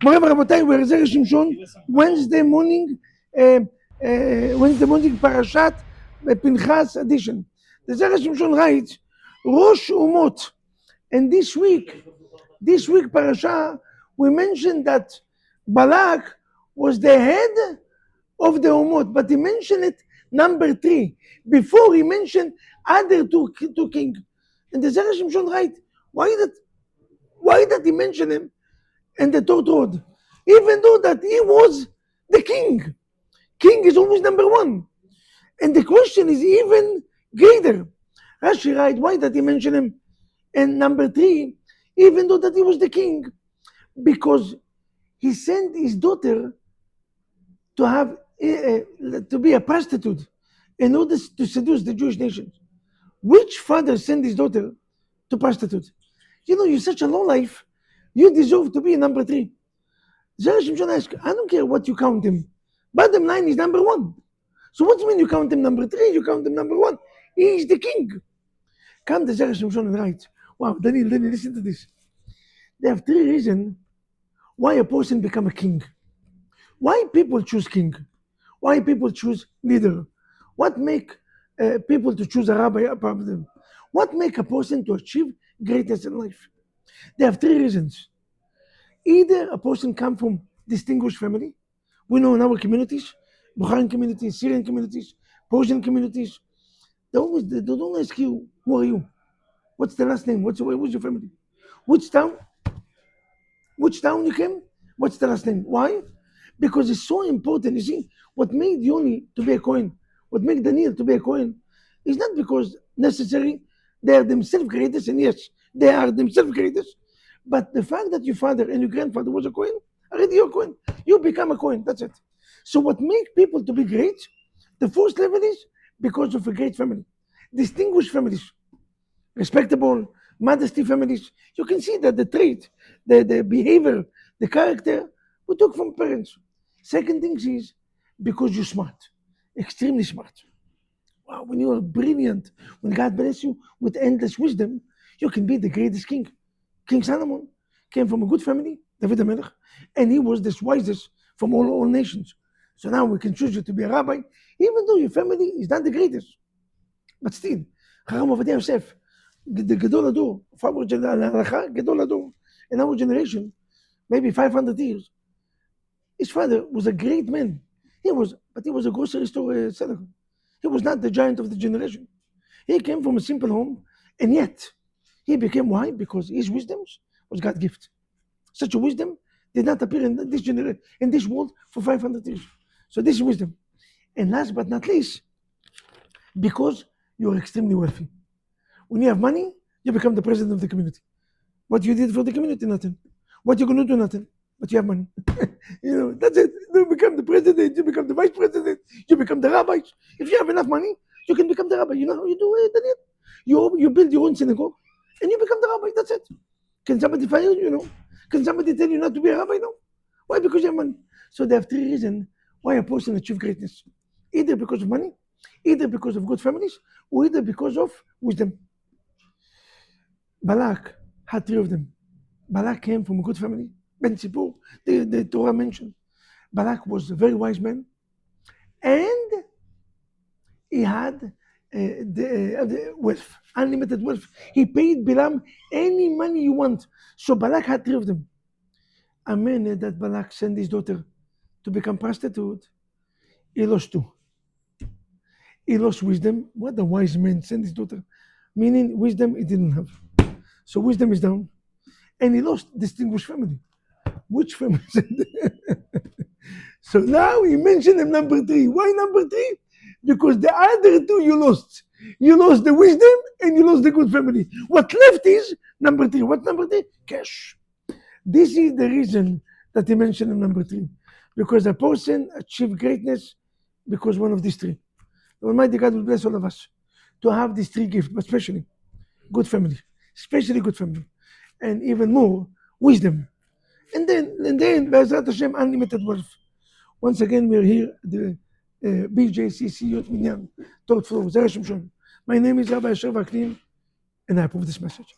מורי ורבותיי, we're Zera Shimshon, Wednesday morning Parashat Pinchas edition. The Zera Shimshon writes, Rosh Umot. And this week parasha, we mentioned that Balak was the head of the Umot, but he mentioned it number 3 before he mentioned other two kings. And the Zera Shimshon writes, why did he mention him in the third road? Even though that he was the king. King is always number 1. And the question is even greater. Rashi writes, why did he mention him in number 3, even though that he was the king? Because he sent his daughter to have to be a prostitute in order to seduce the Jewish nation. Which father sent his daughter to prostitute? You know, you're such a low life, you deserve to be number 3. Zera Shimshon asked, I don't care what you count him. Bottom line is number 1. So what do you mean you count him number 3? You count him number 1. He is the king. Come the Zera Shimshon and writes, wow, Daniel, listen to this. There are 3 reasons why a person become a king. Why people choose king? Why people choose leader? What make people to choose a rabbi above them? What make a person to achieve greatness in life? There are 3 reasons. Either a person come from distinguished family. We know in our communities, Bukharian communities, Syrian communities, Persian communities, they don't ask you, who are you? What's the last name? What's your family? Which town you came? What's the last name? Why? Because it's so important. You see, what made Yoni to be a Kohen, what made Daniel to be a Kohen, is not because necessarily they are themselves greatest, and yes, they are themselves greatest, but the fact that your father and your grandfather was a Kohen, already you're a Kohen. You become a Kohen, that's it. So what makes people to be great, the first level is because of a great family. Distinguished families, respectable, modesty families. You can see that the trait, the behavior, the character, we took from parents. Second thing is because you're smart, extremely smart. Wow, when you are brilliant, when God bless you with endless wisdom, you can be the greatest king. King Solomon came from a good family, David HaMelech, and he was the wisest from all nations. So now we can choose you to be a rabbi, even though your family is not the greatest. But still, Chacham Ovadia Yosef, the Gedol Ador, Gedol Ador, in our generation, maybe 500 years, his father was a great man. But he was a grocery store seller. He was not the giant of the generation. He came from a simple home, and yet he became why? Because his wisdom was God's gift. Such a wisdom did not appear in this world for 500 years. So this is wisdom. And last but not least, because you're extremely wealthy. When you have money, you become the president of the community. What you did for the community, nothing. What you're going to do, nothing. But you have money. You know, that's it. You become the president, you become the vice president, you become the rabbis. If you have enough money, you can become the rabbi. You know how you do it, Daniel? You build your own synagogue, and you become the rabbi. That's it. Can somebody fire you? No. Can somebody tell you not to be a rabbi? No. Why? Because you have money. So there are 3 reasons why a person achieves greatness. Either because of money, either because of good families, or either because of wisdom. Balak had 3 of them. Balak came from a good family. Ben Tzipor, the Torah mentioned. Balak was a very wise man, and he had the wealth, unlimited wealth. He paid Bilam any money you want. So Balak had 3 of them. A minute that Balak sent his daughter to become prostitute, he lost 2. He lost wisdom. What a wise man sent his daughter. Meaning wisdom he didn't have. So wisdom is down. And he lost distinguished family. Which family? So now he mentioned him number 3. Why number 3? Because the other 2 you lost. You lost the wisdom and you lost the good family. What left is number 3. What number 3? Cash. This is the reason that he mentioned him number 3. Because a person achieved greatness because one of these 3. The Almighty God will bless all of us to have these 3 gifts, but especially good family, especially good family, and even more wisdom. And then, Be'ezrat Hashem, unlimited wealth. Once again, we're here at the BJCC Yot Minyan, third floor, Zera Shimshon. My name is Rabbi Asher Vaknin, and I approve this message.